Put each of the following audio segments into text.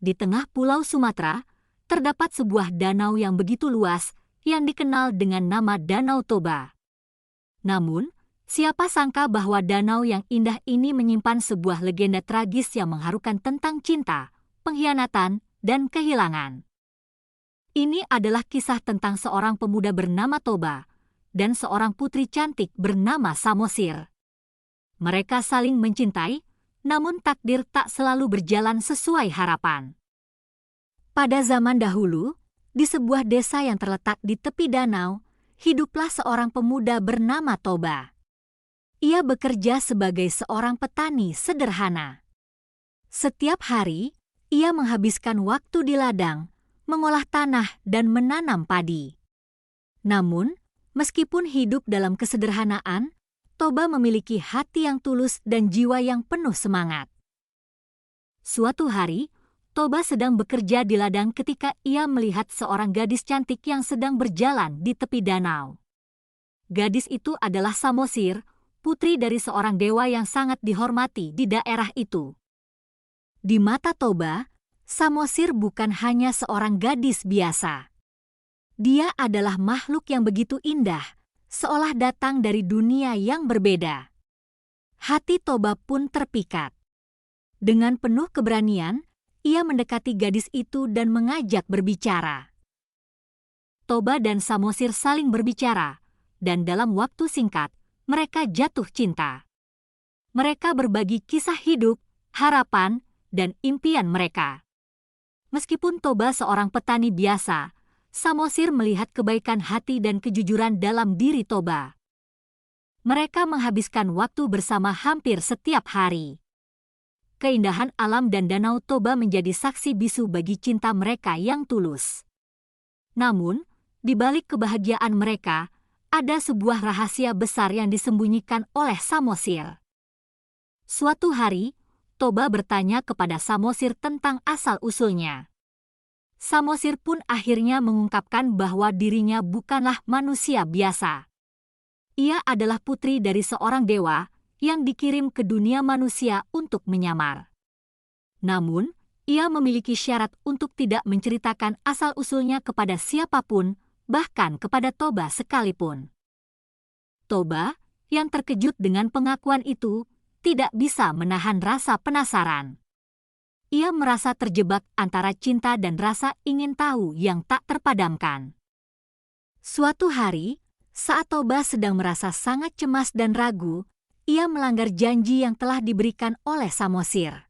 Di tengah Pulau Sumatera, terdapat sebuah danau yang begitu luas yang dikenal dengan nama Danau Toba. Namun, siapa sangka bahwa danau yang indah ini menyimpan sebuah legenda tragis yang mengharukan tentang cinta, pengkhianatan, dan kehilangan. Ini adalah kisah tentang seorang pemuda bernama Toba dan seorang putri cantik bernama Samosir. Mereka saling mencintai, namun takdir tak selalu berjalan sesuai harapan. Pada zaman dahulu, di sebuah desa yang terletak di tepi danau, hiduplah seorang pemuda bernama Toba. Ia bekerja sebagai seorang petani sederhana. Setiap hari, ia menghabiskan waktu di ladang, mengolah tanah dan menanam padi. Namun, meskipun hidup dalam kesederhanaan, Toba memiliki hati yang tulus dan jiwa yang penuh semangat. Suatu hari, Toba sedang bekerja di ladang ketika ia melihat seorang gadis cantik yang sedang berjalan di tepi danau. Gadis itu adalah Samosir, putri dari seorang dewa yang sangat dihormati di daerah itu. Di mata Toba, Samosir bukan hanya seorang gadis biasa. Dia adalah makhluk yang begitu indah, seolah datang dari dunia yang berbeda. Hati Toba pun terpikat. Dengan penuh keberanian, ia mendekati gadis itu dan mengajak berbicara. Toba dan Samosir saling berbicara, dan dalam waktu singkat, mereka jatuh cinta. Mereka berbagi kisah hidup, harapan, dan impian mereka. Meskipun Toba seorang petani biasa, Samosir melihat kebaikan hati dan kejujuran dalam diri Toba. Mereka menghabiskan waktu bersama hampir setiap hari. Keindahan alam dan danau Toba menjadi saksi bisu bagi cinta mereka yang tulus. Namun, di balik kebahagiaan mereka, ada sebuah rahasia besar yang disembunyikan oleh Samosir. Suatu hari, Toba bertanya kepada Samosir tentang asal-usulnya. Samosir pun akhirnya mengungkapkan bahwa dirinya bukanlah manusia biasa. Ia adalah putri dari seorang dewa yang dikirim ke dunia manusia untuk menyamar. Namun, ia memiliki syarat untuk tidak menceritakan asal-usulnya kepada siapapun, bahkan kepada Toba sekalipun. Toba, yang terkejut dengan pengakuan itu, tidak bisa menahan rasa penasaran. Ia merasa terjebak antara cinta dan rasa ingin tahu yang tak terpadamkan. Suatu hari, saat Toba sedang merasa sangat cemas dan ragu, ia melanggar janji yang telah diberikan oleh Samosir.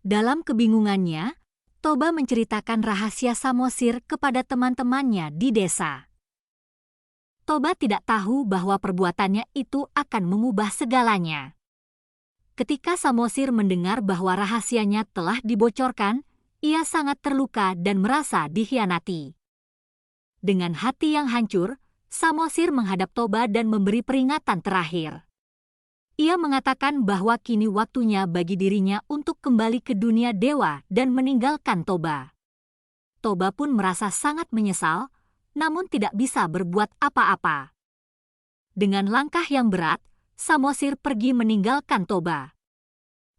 Dalam kebingungannya, Toba menceritakan rahasia Samosir kepada teman-temannya di desa. Toba tidak tahu bahwa perbuatannya itu akan mengubah segalanya. Ketika Samosir mendengar bahwa rahasianya telah dibocorkan, ia sangat terluka dan merasa dikhianati. Dengan hati yang hancur, Samosir menghadap Toba dan memberi peringatan terakhir. Ia mengatakan bahwa kini waktunya bagi dirinya untuk kembali ke dunia dewa dan meninggalkan Toba. Toba pun merasa sangat menyesal, namun tidak bisa berbuat apa-apa. Dengan langkah yang berat, Samosir pergi meninggalkan Toba.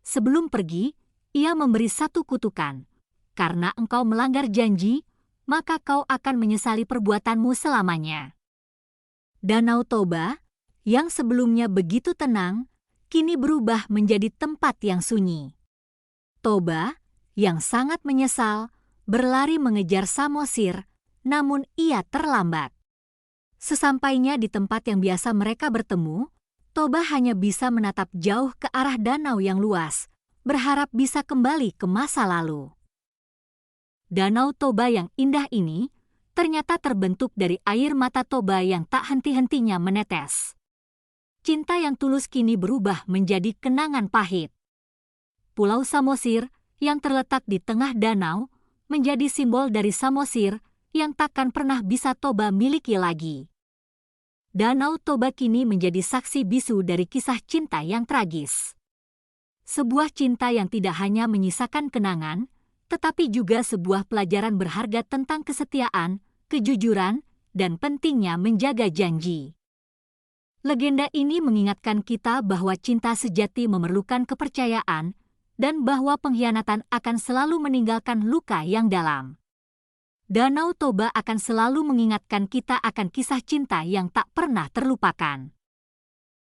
Sebelum pergi, ia memberi satu kutukan. Karena engkau melanggar janji, maka kau akan menyesali perbuatanmu selamanya. Danau Toba, yang sebelumnya begitu tenang, kini berubah menjadi tempat yang sunyi. Toba, yang sangat menyesal, berlari mengejar Samosir, namun ia terlambat. Sesampainya di tempat yang biasa mereka bertemu, Toba hanya bisa menatap jauh ke arah danau yang luas, berharap bisa kembali ke masa lalu. Danau Toba yang indah ini ternyata terbentuk dari air mata Toba yang tak henti-hentinya menetes. Cinta yang tulus kini berubah menjadi kenangan pahit. Pulau Samosir yang terletak di tengah danau menjadi simbol dari Samosir yang takkan pernah bisa Toba miliki lagi. Danau Toba kini menjadi saksi bisu dari kisah cinta yang tragis. Sebuah cinta yang tidak hanya menyisakan kenangan, tetapi juga sebuah pelajaran berharga tentang kesetiaan, kejujuran, dan pentingnya menjaga janji. Legenda ini mengingatkan kita bahwa cinta sejati memerlukan kepercayaan, dan bahwa pengkhianatan akan selalu meninggalkan luka yang dalam. Danau Toba akan selalu mengingatkan kita akan kisah cinta yang tak pernah terlupakan.